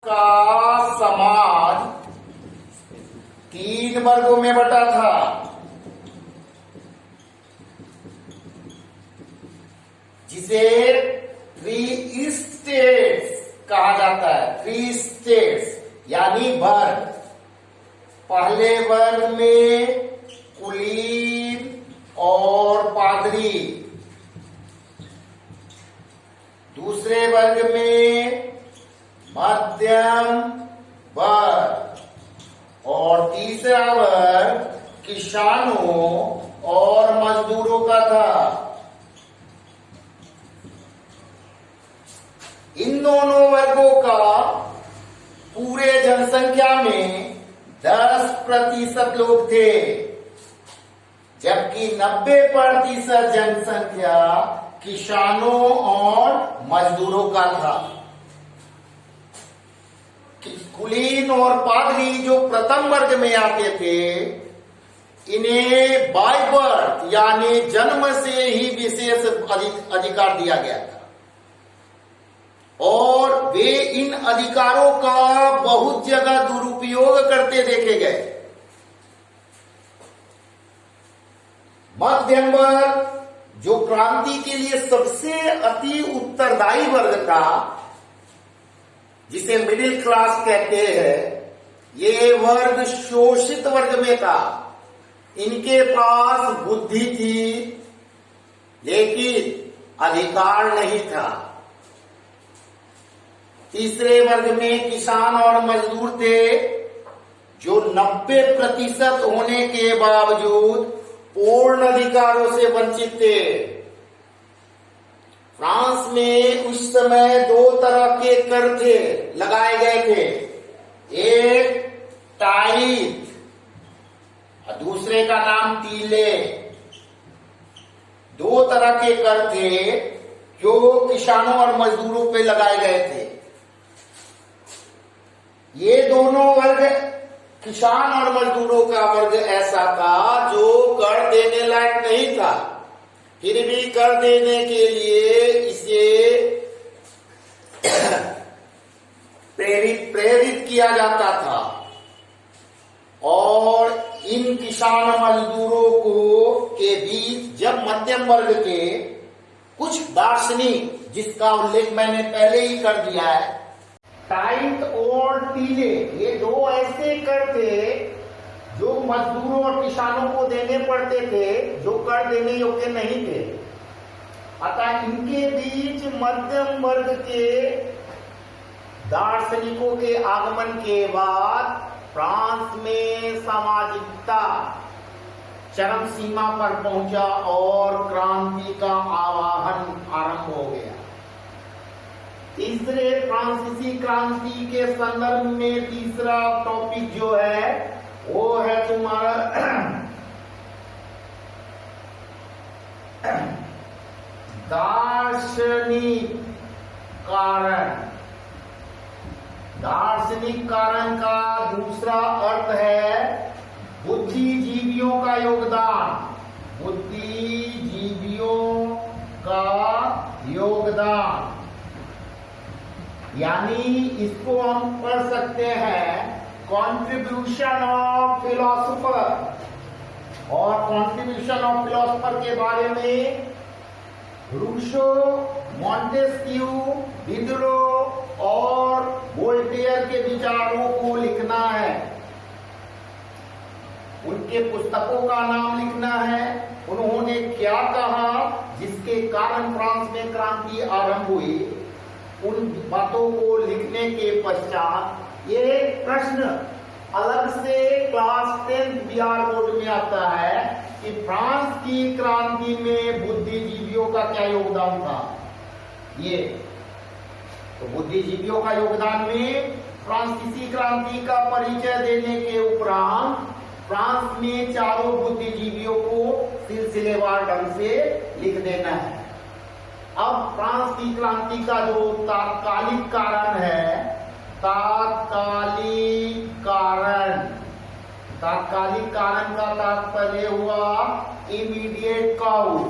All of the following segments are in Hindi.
का समाज 3 वर्गों में बटा था। जिसे 3 स्टेट्स कहा जाता है। 3 स्टेट्स यानी वर्ग। पहले वर्ग में कुलीन और पादरी, दूसरे वर्ग में मध्यम वर्ग और तीसरा वर्ग किसानों और मजदूरों का था। इन दोनों वर्गों का पूरे जनसंख्या में 10% लोग थे, जबकि 90% जनसंख्या किसानों और मजदूरों का था। कुलीन और पादरी जो प्रथम वर्ग में आते थे, इन्हें बाय बर्थ यानी जन्म से ही विशेष अधिकार दिया गया था और वे इन अधिकारों का बहुत जगह दुरुपयोग करते देखे गए। मध्यम वर्ग जो क्रांति के लिए सबसे अति उत्तरदायी वर्ग था, जिसे मिडिल क्लास कहते हैं, ये वर्ग शोषित वर्ग में था। इनके पास बुद्धि थी लेकिन अधिकार नहीं था। तीसरे वर्ग में किसान और मजदूर थे, जो 90% होने के बावजूद पूर्ण अधिकारों से वंचित थे। फ्रांस में उस समय 2 तरह के कर थे लगाए गए थे, एक टाइथ और दूसरे का नाम तीले। 2 तरह के कर थे जो किसानों और मजदूरों पे लगाए गए थे। ये दोनों वर्ग, किसान और मजदूरों का वर्ग ऐसा था जो कर देने लायक नहीं था, फिर भी कर देने के लिए इसे प्रेरित किया जाता था। और इन किसान मजदूरों को के बीच जब मध्यम वर्ग के कुछ दार्शनिक, जिसका उल्लेख मैंने पहले ही कर दिया है, टाइथ और टीले, ये 2 ऐसे कर थे जो मजदूरों और किसानों को देने पड़ते थे, जो कर देने योग्य नहीं थे। अतः इनके बीच मध्यम वर्ग के दार्शनिकों के आगमन के बाद फ्रांस में सामाजिकता चरम सीमा पर पहुंचा और क्रांति का आवाहन आरंभ हो गया। तीसरे फ्रांसीसी क्रांति के संदर्भ में तीसरा टॉपिक जो है वो है तुम्हारा दार्शनिक कारण। दार्शनिक कारण का दूसरा अर्थ है बुद्धिजीवियों का योगदान। बुद्धिजीवियों का योगदान यानी इसको हम पढ़ सकते हैं कॉन्ट्रीब्यूशन ऑफ फिलोसोफर। और कॉन्ट्रीब्यूशन ऑफ फिलोसोफर के बारे में रूसो, मॉन्टेस्क्यू, डिडरो और वोल्टेयर के विचारों को लिखना है। उनके पुस्तकों का नाम लिखना है। उन्होंने क्या कहा जिसके कारण फ्रांस में क्रांति आरंभ हुई, उन बातों को लिखने के पश्चात ये प्रश्न अलग से क्लास 10 बिहार बोर्ड में आता है कि फ्रांस की क्रांति में बुद्धिजीवियों का क्या योगदान था। ये तो बुद्धिजीवियों का योगदान में फ्रांसीसी क्रांति का परिचय देने के उपरांत फ्रांस में चारों बुद्धिजीवियों को सिलसिलेवार ढंग से लिख देना है। अब फ्रांस की क्रांति का जो तात्कालिक कारण है, तात्कालिक कारण का तात्पर्य हुआ इमीडिएट कॉज।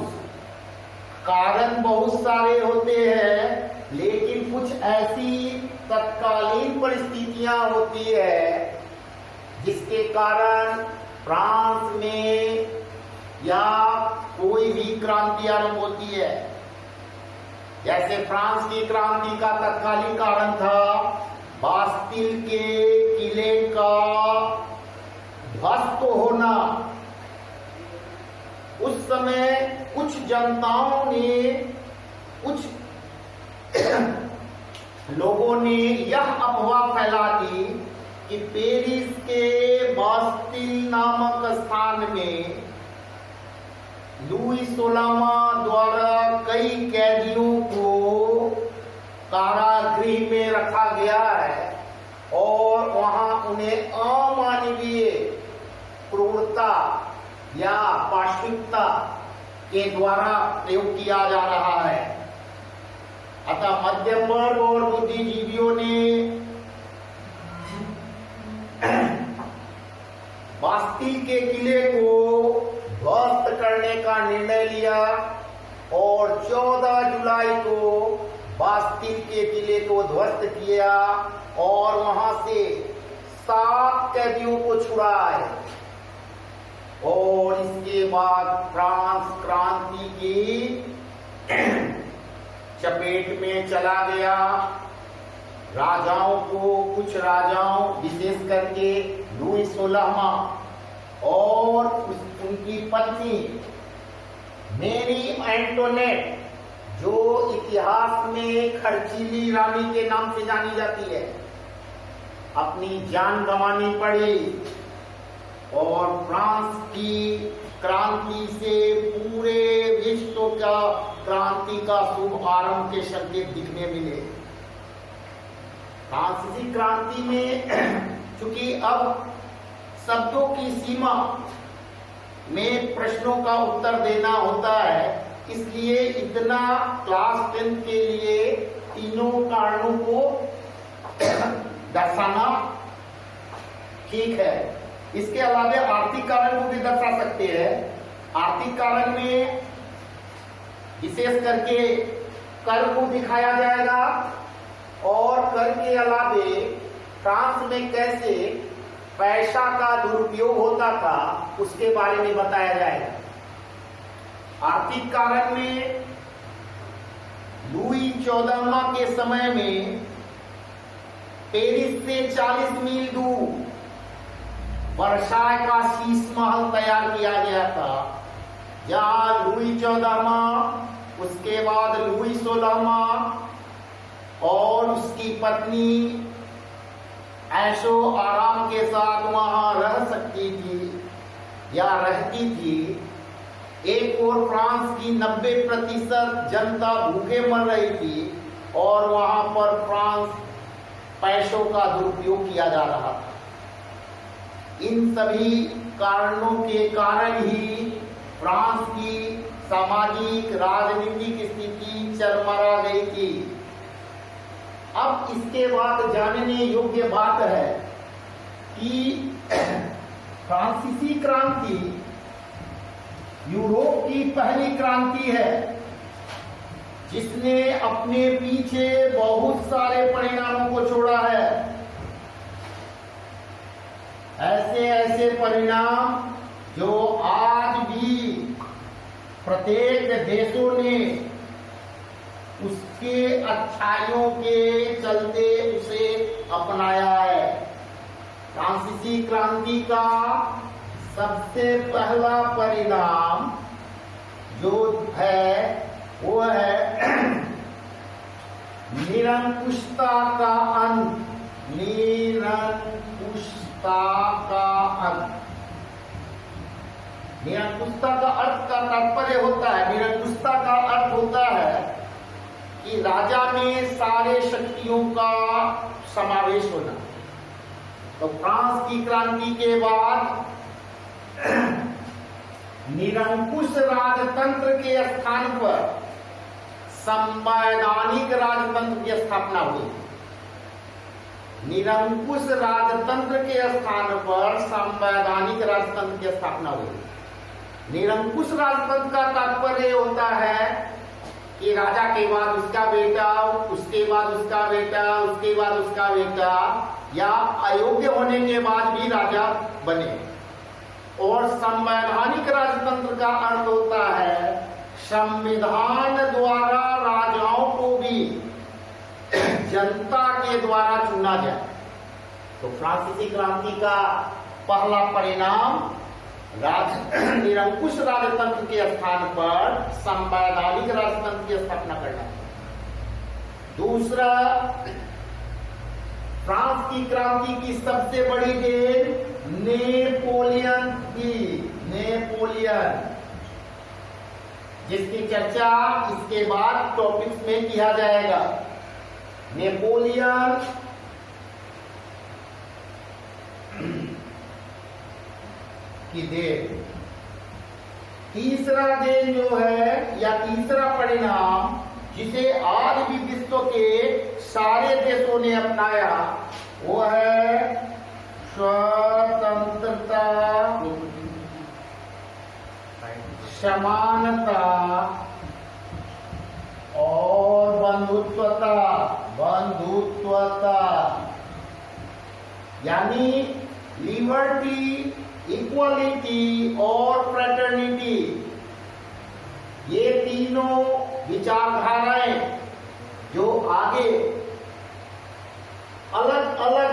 कारण बहुत सारे होते हैं, लेकिन कुछ ऐसी तत्कालीन परिस्थितियां होती है जिसके कारण फ्रांस में या कोई भी क्रांति आरंभ होती है। जैसे फ्रांस की क्रांति का तत्कालीन कारण था बास्तिल के किले का ध्वस्त होना। उस समय कुछ जनताओं ने, कुछ लोगों ने यह अफवाह फैला दी कि पेरिस के बास्तिल नामक स्थान में लुई 16वां द्वारा कई कैदियों को कारागृह में रखा गया है और वहां उन्हें अमानवीय क्रूरता या पाशविकता के द्वारा प्रयोग किया जा रहा है। अतः मध्यम वर्ग और बुद्धिजीवियों ने बास्तिल के किले को ध्वस्त करने का निर्णय लिया और 14 जुलाई को बास्तिल के किले को ध्वस्त किया और वहां से 7 कैदियों को छुड़ाए। और इसके बाद फ्रांस क्रांति की चपेट में चला गया। राजाओं को, कुछ राजाओं विशेष करके लुई 16वां और उनकी पत्नी मेरी एंटोनेट, जो इतिहास में खर्चीली रानी के नाम से जानी जाती है, अपनी जान गंवानी पड़ी और फ्रांस की क्रांति से पूरे विश्व का क्रांति का शुभ आरंभ के संकेत दिखने मिले। फ्रांसीसी क्रांति में चूंकि अब शब्दों की सीमा में प्रश्नों का उत्तर देना होता है, इसलिए इतना क्लास 10 के लिए तीनों कारणों को दर्शाना ठीक है। इसके अलावा आर्थिक कारण को भी दर्शा सकते हैं। आर्थिक कारण में विशेष करके कर को दिखाया जाएगा और कर के अलावे फ्रांस में कैसे पैसा का दुरुपयोग होता था उसके बारे में बताया जाएगा। आर्थिक कारण में लुई 14वां के समय में पेरिस से 40 मील दूर वर्साय का शीश महल तैयार किया गया था, जहां लुई 14वां, उसके बाद लुई 16वां और उसकी पत्नी ऐशो आराम के साथ वहां रह सकती थी या रहती थी। एक और फ्रांस की 90% जनता भूखे मर रही थी और वहां पर फ्रांस पैसों का दुरुपयोग किया जा रहा था। इन सभी कारणों के कारण ही फ्रांस की सामाजिक राजनीतिक स्थिति चरमरा गई थी। अब इसके बाद जानने योग्य बात है कि फ्रांसीसी क्रांति यूरोप की पहली क्रांति है जिसने अपने पीछे बहुत सारे परिणामों को छोड़ा है। ऐसे ऐसे परिणाम जो आज भी प्रत्येक देशों ने उसके अच्छाइयों के चलते उसे अपनाया है। फ्रांसीसी क्रांति का सबसे पहला परिणाम जो है वो है निरंकुशता का अंत। निरंकुशता का अंत। निरंकुशता का अर्थ का तात्पर्य होता है, निरंकुशता का अर्थ होता है कि राजा में सारे शक्तियों का समावेश होना। तो फ्रांस की क्रांति के बाद निरंकुश राजतंत्र के स्थान पर संवैधानिक राजतंत्र की स्थापना हुई। निरंकुश राजतंत्र के स्थान पर संवैधानिक राजतंत्र की स्थापना हुई। निरंकुश राजतंत्र का तात्पर्य होता है कि राजा के बाद उसका बेटा, उसके बाद उसका बेटा, उसके बाद उसका बेटा, या अयोग्य होने के बाद भी राजा बने। और संवैधानिक राजतंत्र का अर्थ होता है संविधान द्वारा राजाओं को भी जनता के द्वारा चुना जाए। तो फ्रांसीसी क्रांति का पहला परिणाम निरंकुश राजतंत्र के स्थान पर संवैधानिक राजतंत्र की स्थापना करना। दूसरा, फ्रांस की क्रांति की सबसे बड़ी देन नेपोलियन की, नेपोलियन, जिसकी चर्चा इसके बाद टॉपिक्स में किया जाएगा। नेपोलियन की देन। तीसरा देन जो है या तीसरा परिणाम जिसे आज भी विश्व के सारे देशों ने अपनाया वो है स्वतंत्रता, समानता और बंधुत्वता, बंधुत्वता यानी लिबर्टी, इक्वालिटी और फ्रेटर्निटी। ये तीनों विचारधाराएं जो आगे अलग अलग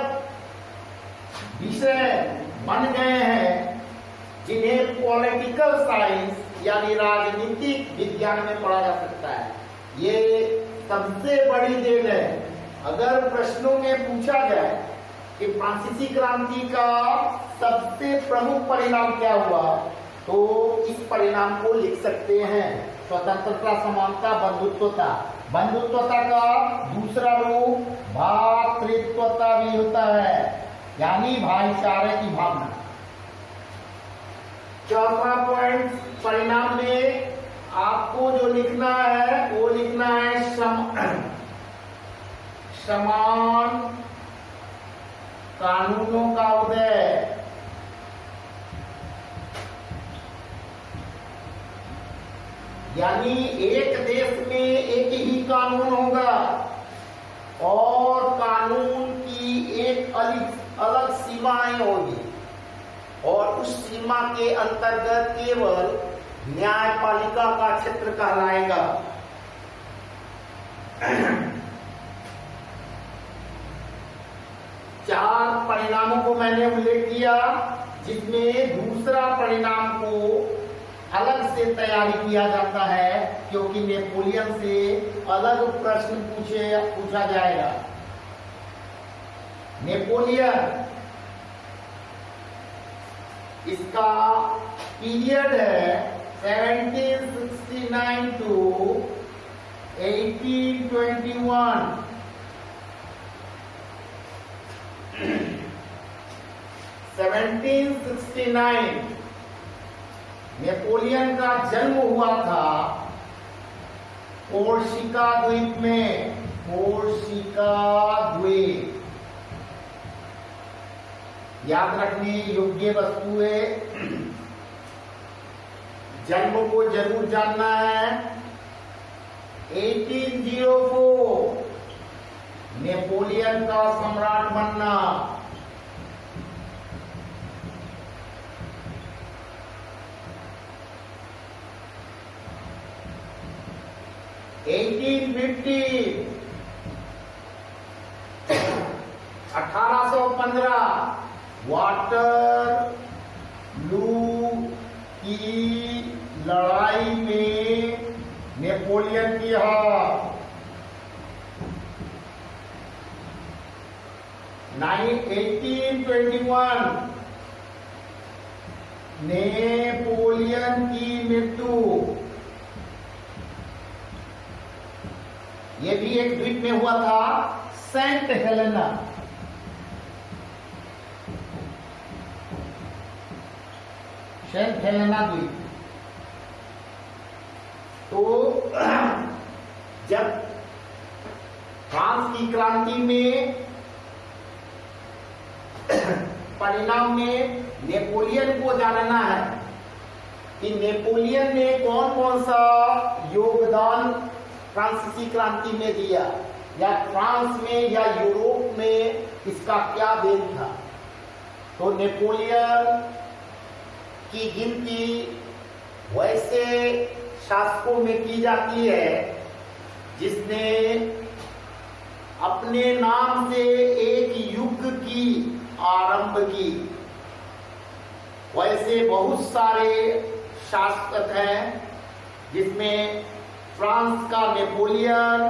विषय बन गए हैं, जिन्हें पॉलिटिकल साइंस यानी राजनीतिक विज्ञान में पढ़ा जा सकता है, ये सबसे बड़ी देन है। अगर प्रश्नों में पूछा जाए कि फ्रांसीसी क्रांति का सबसे प्रमुख परिणाम क्या हुआ, तो इस परिणाम को लिख सकते हैं स्वतंत्रता, समानता, बंधुत्वता। बंधुत्वता का दूसरा रूप भ्रातृत्वता भी होता है, यानी भाईचारे की भावना। चौथा पॉइंट परिणाम में आपको जो लिखना है वो लिखना है समान कानूनों का उदय। यानी एक देश में एक ही कानून होगा और कानून की एक अलग सीमाएं होगी और उस सीमा के अंतर्गत केवल न्यायपालिका का क्षेत्र कहलाएगा। चार परिणामों को मैंने उल्लेख किया, जिसमें दूसरा परिणाम को अलग से तैयारी किया जाता है क्योंकि नेपोलियन से अलग प्रश्न पूछा जाएगा। नेपोलियन, इसका पीरियड है 1769 टू 1821। 1769 नेपोलियन का जन्म हुआ था कोर्सिका द्वीप में। कोर्सिका द्वीप याद रखने योग्य वस्तु है, जन्म को जरूर जानना है। 1804 नेपोलियन का सम्राट बनना। 1815 वाटरलू की लड़ाई में नेपोलियन की हार। 1821 नेपोलियन की मृत्यु। ये भी एक द्वीप में हुआ था, सेंट हेलेना। सेंट हेलेना द्वीप। तो जब फ्रांस की क्रांति में परिणाम में नेपोलियन को जानना है कि नेपोलियन ने कौन कौन सा योगदान फ्रांसीसी क्रांति में दिया, या फ्रांस में या यूरोप में इसका क्या देन था? तो नेपोलियन की गिनती वैसे शासकों में की जाती है जिसने अपने नाम से एक युग की आरंभ की। वैसे बहुत सारे शासक हैं जिसमें फ्रांस का नेपोलियन,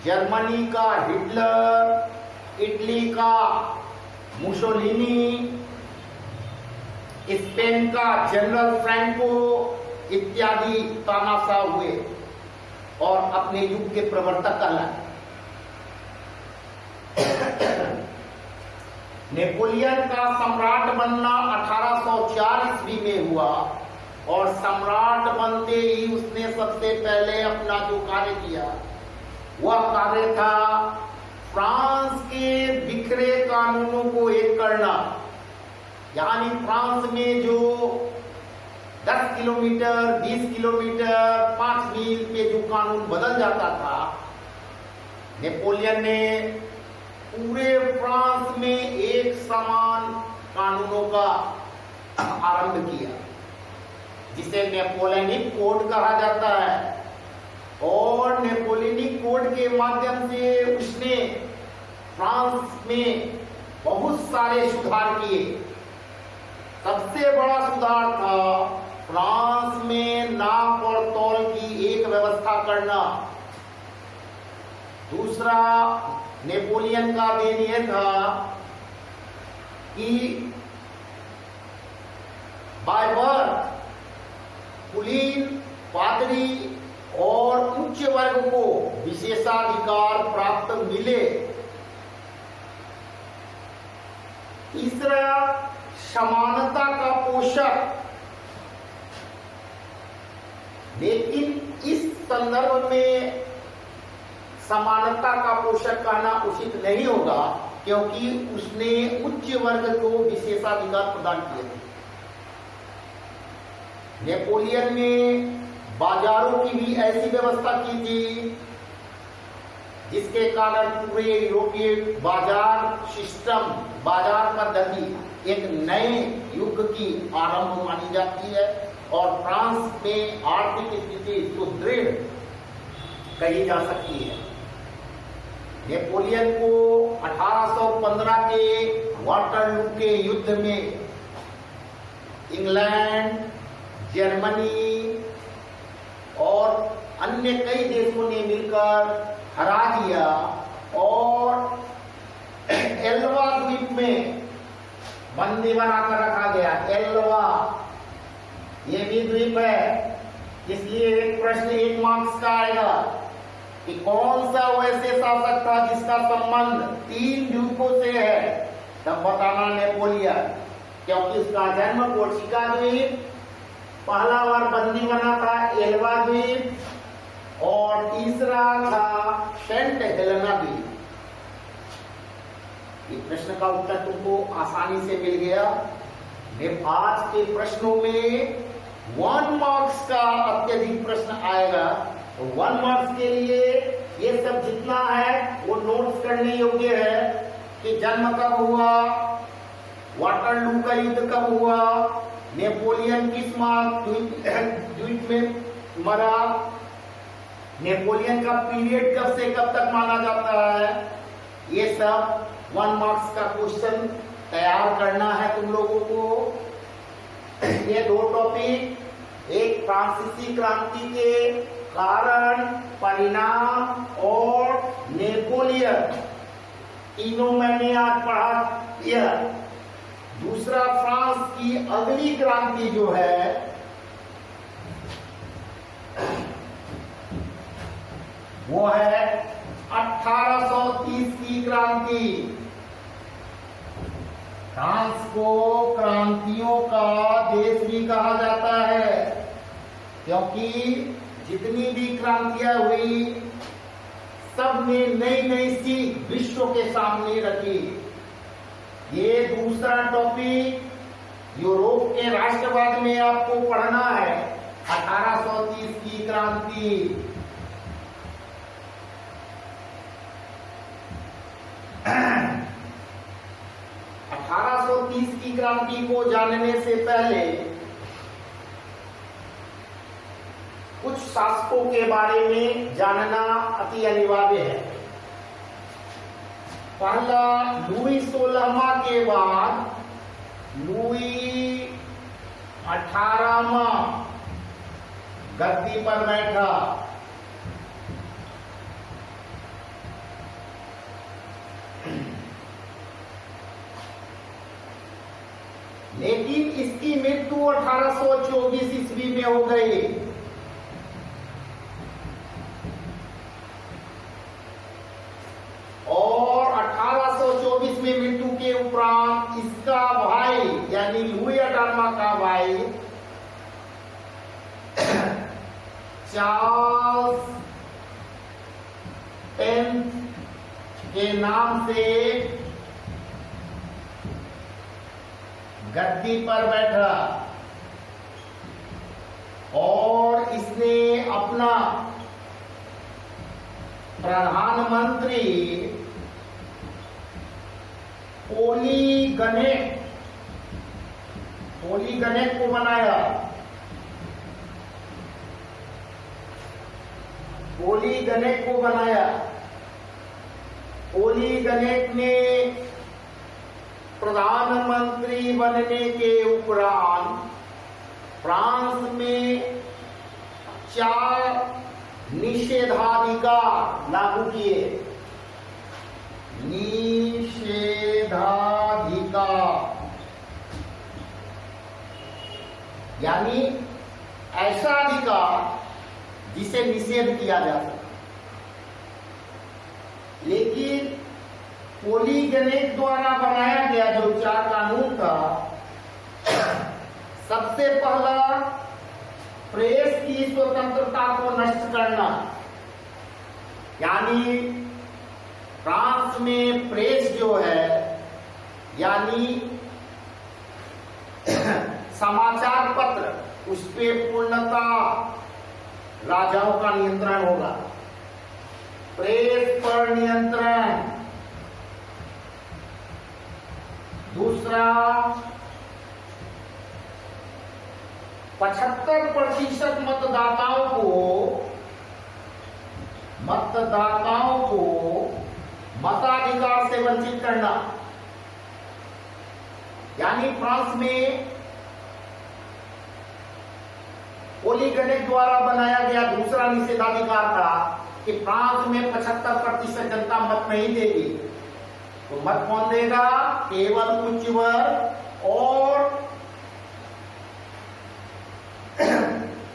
जर्मनी का हिटलर, इटली का मुसोलिनी, स्पेन का जनरल फ्रैंको इत्यादि तानाशाह हुए और अपने युग के प्रवर्तक कहलाए। नेपोलियन का सम्राट बनना 1804 ईस्वी में हुआ और सम्राट बनते ही उसने सबसे पहले अपना जो कार्य किया वह कार्य था फ्रांस के बिखरे कानूनों को एक करना। यानी फ्रांस में जो 10 किलोमीटर, 20 किलोमीटर, 5 मील पे जो कानून बदल जाता था, नेपोलियन ने पूरे फ्रांस में एक समान कानूनों का आरंभ किया जिसे नेपोलियनिक कोड कहा जाता है। और नेपोलियनिक कोड के माध्यम से उसने फ्रांस में बहुत सारे सुधार किए। सबसे बड़ा सुधार था फ्रांस में नाप और तौल की एक व्यवस्था करना। दूसरा नेपोलियन का देन यह था कि बाय बर्थ कुलीन, पादरी और उच्च वर्ग को विशेषाधिकार प्राप्त मिले। तीसरा समानता का पोषक। लेकिन इस संदर्भ में समानता का पोषक कहना उचित नहीं होगा क्योंकि उसने उच्च वर्ग को विशेषाधिकार प्रदान किए थे। नेपोलियन ने बाजारों की भी ऐसी व्यवस्था की थी जिसके कारण पूरे यूरोपीय बाजार सिस्टम, बाजार पद्धति एक नए युग की आरंभ मानी जाती है और फ्रांस में आर्थिक स्थिति सुदृढ़ कही जा सकती है। नेपोलियन को 1815 के वाटरलू के युद्ध में इंग्लैंड, जर्मनी और अन्य कई देशों ने मिलकर हरा दिया और एल्वा द्वीप में बंदी बनाकर रखा गया। एल्वा ये भी द्वीप है, इसलिए एक प्रश्न 1 मार्क्स का आएगा कि कौन सा वैसे शासक था जिसका संबंध 3 द्वीपों से है? तब बताना नेपोलियन, क्योंकि उसका जन्म कोर्सिका द्वीप, पहला बार बंदी बना था एल्वा द्वीप और तीसरा था सेंट हेलेना द्वीप। इस प्रश्न का उत्तर तुमको आसानी से मिल गया। आज के प्रश्नों में 1 मार्क्स का अत्यधिक प्रश्न आएगा, तो 1 मार्क्स के लिए ये सब जितना है वो नोट्स करने योग्य है कि जन्म कब हुआ, वाटरलू का युद्ध कब हुआ, नेपोलियन किस द्वीप में मरा, नेपोलियन का पीरियड कब से कब तक माना जाता है। ये सब 1 मार्क्स का क्वेश्चन तैयार करना है तुम लोगों को। ये 2 टॉपिक, एक फ्रांसीसी क्रांति के कारण, परिणाम और नेपोलियन, तीनों मैंने आज पढ़ा दिया। दूसरा फ्रांस की अगली क्रांति जो है वो है 1830 की क्रांति। फ्रांस को क्रांतियों का देश भी कहा जाता है क्योंकि जितनी भी क्रांतियां हुई सब ने नई नई सीख विश्व के सामने रखी। ये दूसरा टॉपिक यूरोप के राष्ट्रवाद में आपको पढ़ना है, 1830 की क्रांति। 1830 की क्रांति को जानने से पहले कुछ शासकों के बारे में जानना अति अनिवार्य है। पहला, लुई 16वां के बाद लुई 18वां गद्दी पर बैठा। लेकिन इसकी मृत्यु 1824 ईस्वी में हो गई। और 1824 में मृत्यु के उपरांत इसका भाई यानी लुई 18वां का भाई चार्ल्स 10 के नाम से गद्दी पर बैठा और इसने अपना प्रधानमंत्री पोलीगनेट को बनाया। पोलीगनेट ने प्रधानमंत्री बनने के उपरांत फ्रांस में 4 निषेधाधिकार लागू किए। यानी ऐसा अधिकार जिसे निषेध किया जा सकता। लेकिन पोलीगनेट द्वारा बनाया गया जो 4 कानून था, सबसे पहला प्रेस की स्वतंत्रता को नष्ट करना। यानी फ्रांस में प्रेस जो है यानी समाचार पत्र, उस पे पूर्णता राजाओं का नियंत्रण होगा। प्रेस पर नियंत्रण। दूसरा, 75% मतदाताओं को मताधिकार से वंचित करना। यानी फ्रांस में पोलीगनेट द्वारा बनाया गया दूसरा निषेधाधिकार था कि फ्रांस में 75% जनता मत नहीं देगी, तो मत कौन देगा? केवल उच्च वर्ग और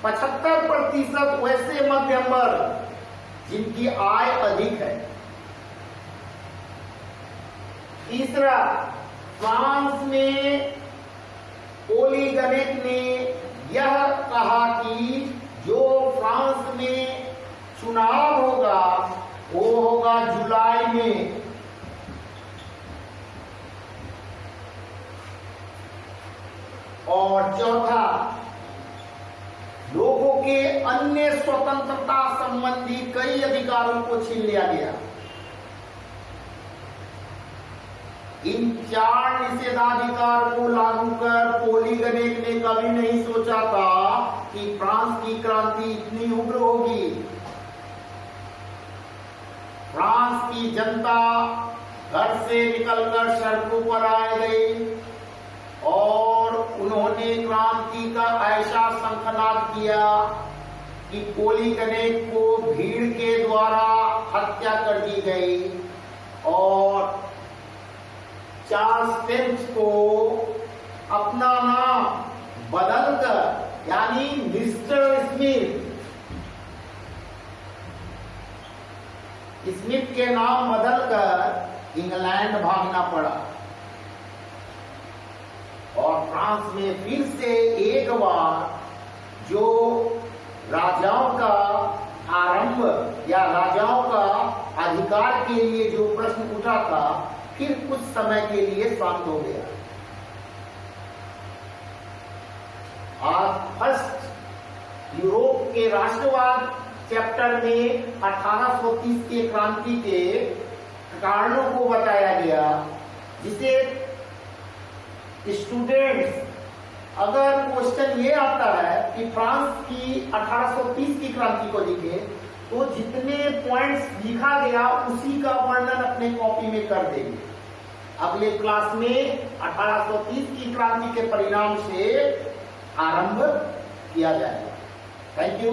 75% वैसे मध्यम वर्ग जिनकी आय अधिक है। तीसरा, फ्रांस में पोलीगनेट ने यह कहा कि जो फ्रांस में चुनाव होगा वो होगा जुलाई में। और चौथा, लोगों के अन्य स्वतंत्रता संबंधी कई अधिकारों को छीन लिया गया। इन 4 निषेधाधिकार को लागू कर पोलीगनेट ने कभी नहीं सोचा था कि फ्रांस की क्रांति इतनी उग्र होगी। फ्रांस की जनता घर से निकलकर सड़कों पर आ गई और उन्होंने क्रांति का ऐसा शंखनाद किया कि पोलीगनेट को भीड़ के द्वारा हत्या कर दी गई और चार्ल्स 10 को अपना नाम बदलकर यानी मिस्टर स्मिथ के नाम बदलकर इंग्लैंड भागना पड़ा। और फ्रांस में फिर से एक बार जो राजाओं का आरंभ या राजाओं का अधिकार के लिए जो प्रश्न उठा था, फिर कुछ समय के लिए शांत हो गया। आज फर्स्ट यूरोप के राष्ट्रवाद चैप्टर में 1830 के क्रांति के कारणों को बताया गया, जिसे स्टूडेंट्स, अगर क्वेश्चन ये आता है कि फ्रांस की 1830 की क्रांति को लिखे, तो जितने पॉइंट्स लिखा गया उसी का वर्णन अपने कॉपी में कर देंगे। अगले क्लास में 1830 की क्रांति के परिणाम से आरंभ किया जाएगा। Thank you.